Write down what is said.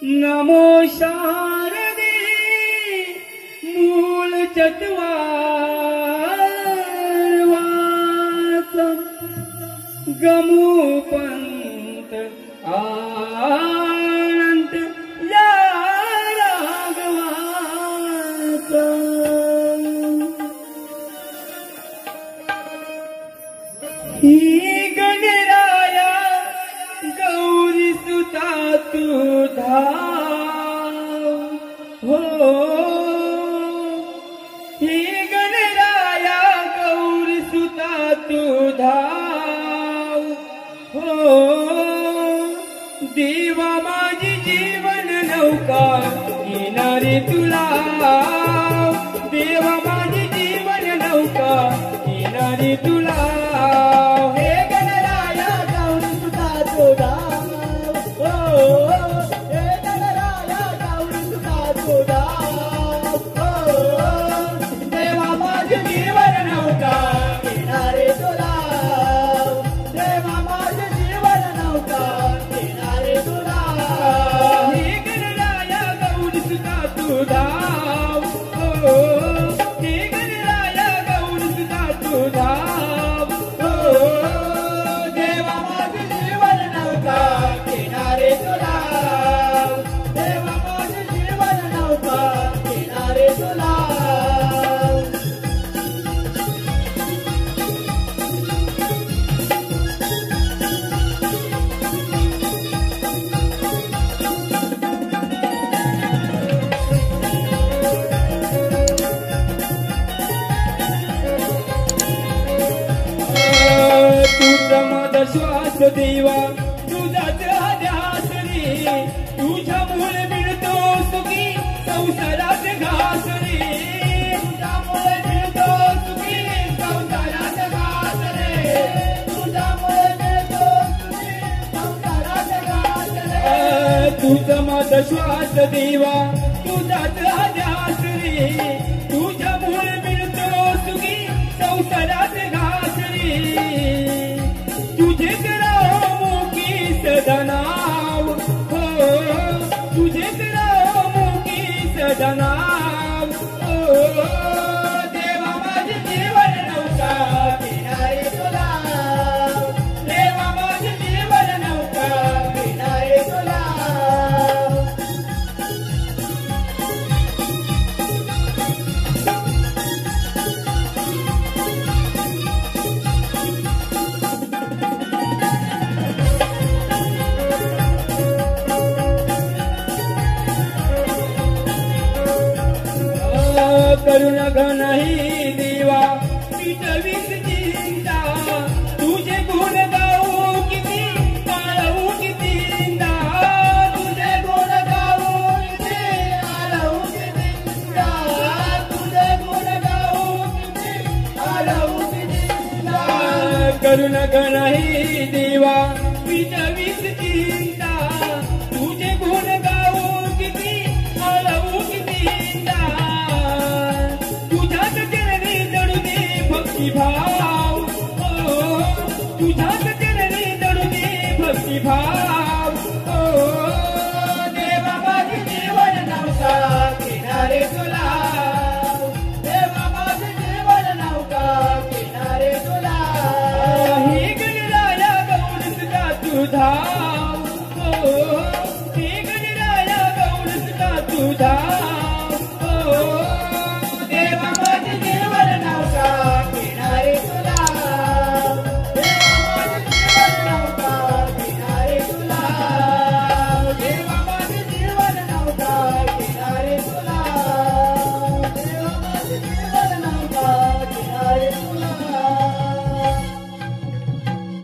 नमो शारदे मूल चत्वारवाच गमू पंत अनंत या राघवाच ही गणराया गौरी सुता तुझा हो ही गणराया गौरी सुता तुझा हो देवा माझी जीवन नौका किनारी तुला देवा माझी जीवन नौका किनारी तुला हे गणराया गौरी सुता तुझा हो हे गणराया गौरी सुता तुझा हो देवा माझी जीवन नौका किनारी तुला देवा माझी जीवन नौका किनारी तुला हे गणराया गौरी सुता तुझा हो हे गणराया गौरी सुता तुझा हो देवा माझी जीवन नौका किनारी तुला देवा माझी जीवन नौका किनारी तुला तुझा माझा श्वास देवा तुझाच ध्यास रे तुझ्यामुळे मिळतो सुखी संसारात घास रे तुझ्यामुळे मिळतो सुखी संसारात घास रे तुझ्यामुळे मिळतो सुखी संसारात घास रे तुझा माझा श्वास देवा तुझाच ध्यास रे तुझ्यामुळे मिळतो सुखी संसारात घास रे तुझे रामू की सदा नाव हो तुझे रामू की सदा नाव हो देवा माझी जीवन नौका किनारी तुला देवा माझी जीवन नौका किनारी तुला करुणा घनही देवा पिटवीस चिंता तुझे गुण गाऊ किती आळवू किती निंदा तुझे गुण गाऊ किती आळवू किती निंदा तुझे गुण गाऊ किती आळवू किती निंदा करुणा घनही देवा पिटवीस